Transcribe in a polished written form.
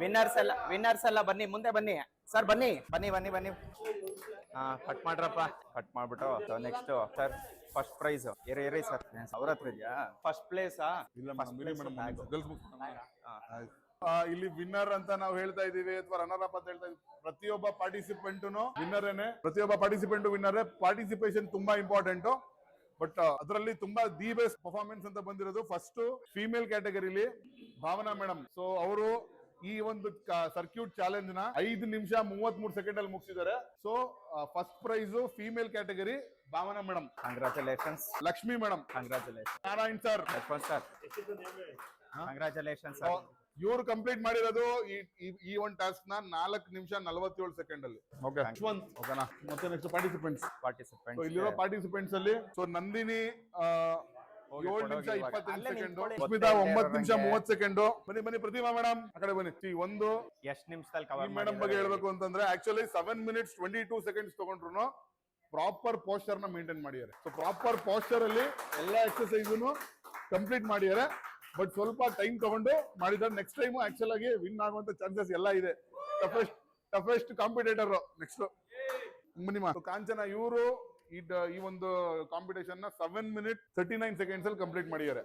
Winners ಎಲ್ಲ ಬನ್ನಿ, ಮುಂದೆ ಬನ್ನಿ ಸರ್, ಬನ್ನಿ ಬನ್ನಿ ಬನ್ನಿ ಬನ್ನಿ. ಹಾ, ಕಟ್ ಮಾಡ್ರಪ್ಪ, ಕಟ್ ಮಾಡ್ಬಿಟ್ಟು ನೆಕ್ಸ್ಟ್ ಸರ್ ಫಸ್ಟ್ ಪ್ರೈಸ್ ಇರಿ ಸರ್. ಅವ್ರ ಹತ್ರ ಇದೆಯಾ ಫಸ್ಟ್ ಪ್ಲೇಸ್? ಇಲ್ಲಿ ವಿನ್ನರ್ ಅಂತ ನಾವು ಹೇಳ್ತಾ ಇದೀವಿ ಅಥವಾ ರನ್ನರ್ ಅಪ್ ಅಂತ ಹೇಳ್ತಾ ಇದೀವಿ. ಪ್ರತಿಯೊಬ್ಬ ಪಾರ್ಟಿಸಿಪೆಂಟ್ನು ವಿನ್ನರ್. ಪ್ರತಿಯೊಬ್ಬ ಪಾರ್ಟಿಸಿಪೆಂಟ್ ವಿನ್ನರ್. ಪಾರ್ಟಿಸಿಪೇಷನ್ ತುಂಬಾ ಇಂಪಾರ್ಟೆಂಟ್. ಬಟ್ ಅದರಲ್ಲಿ ತುಂಬಾ ದಿ ಬೆಸ್ಟ್ ಪರ್ಫಾರ್ಮೆನ್ಸ್ ಅಂತ ಬಂದಿರೋದು ಫಸ್ಟ್ ಫೀಮೇಲ್ ಕ್ಯಾಟಗರಿಲಿ ಭಾವನಾ ಮೇಡಮ್. ಸೊ ಅವರು ಈ ಒಂದು ಸರ್ಕ್ಯೂಟ್ ಚಾಲೆಂಜ್ ನ 5 ನಿಮಿಷ 33 ಸೆಕೆಂಡ್ ಅಲ್ಲಿ ಮುಗಿಸಿದ್ದಾರೆ. So first prize female category Bhavana madam. Congratulations. Lakshmi madam. Congratulation. Narayan sir. Sir congratulation sir. ಇವರು ಕಂಪ್ಲೀಟ್ ಮಾಡಿರೋದು ಈ ಒಂದು ಟಾಸ್ಕ್ ನ 4 ನಿಮಿಷ 47 ಸೆಕೆಂಡ್ ಅಲ್ಲಿ. ಓಕೆನಾ? ಮತ್ತೆ ನೆಕ್ಸ್ಟ್ ಪಾರ್ಟಿಸಿಪೆಂಟ್ಸ್. ಇಲ್ಲಿರೋ ಪಾರ್ಟಿಸಿಪೆಂಟ್ಸ್ ಅಲ್ಲಿ ಸೊ ನಂದಿನಿ 7 ನಿಮಿಷ 25 ಸೆಕೆಂಡ್, ಸ್ಮಿತಾ 9 ನಿಮಿಷ 30 ಸೆಕೆಂಡ್. ಬನ್ನಿ ಪ್ರತಿಮಾ ಮೇಡಮ್ ಆ ಕಡೆ ಬನ್ನಿ. ಒಂದು ಎಷ್ಟು ನಿಮಿಷದಲ್ಲಿ ಕವರ್ ಮೇಡಮ್ ಬಗ್ಗೆ ಹೇಳ್ಬೇಕು ಅಂತಂದ್ರೆ ಆಕ್ಚುಲಿ 7 ಮಿನಿಟ್ಸ್ 22 ಸೆಕೆಂಡ್ಸ್ ತಗೊಂಡ್ರು ಪ್ರಾಪರ್ ಪೋಸ್ಚರ್ ನ ಮೇಂಟೈನ್ ಮಾಡಿದ್ದಾರೆ. ಸೊ ಪ್ರಾಪರ್ ಪೋಸ್ಚರ್ ಅಲ್ಲಿ ಎಲ್ಲಾ ಎಕ್ಸರ್ಸೈಸ್ ಕಂಪ್ಲೀಟ್ ಮಾಡಿದ್ದಾರೆ. ಬಟ್ ಸ್ವಲ್ಪ ಟೈಮ್ ತಗೊಂಡು ಮಾಡಿದ್ದಾರೆ. ನೆಕ್ಸ್ಟ್ ಟೈಮ್ ಆಕ್ಚುಲ್ ಆಗಿ ವಿನ್ ಆಗುವಂತ ಚಾನ್ಸಸ್ ಎಲ್ಲ ಇದೆ. ಟಫೆಸ್ಟ್ ಕಾಂಪಿಟೇಟರ್ ನೆಕ್ಸ್ಟ್ ನಿಮ್ಮ ಕಾಂಚನ. ಇವರು ಈ ಒಂದು ಕಾಂಪಿಟೇಷನ್ ನ 7 ಮಿನಿಟ್ 39 ಸೆಕೆಂಡ್ಸ್ ಅಲ್ಲಿ ಕಂಪ್ಲೀಟ್ ಮಾಡಿದ್ದಾರೆ.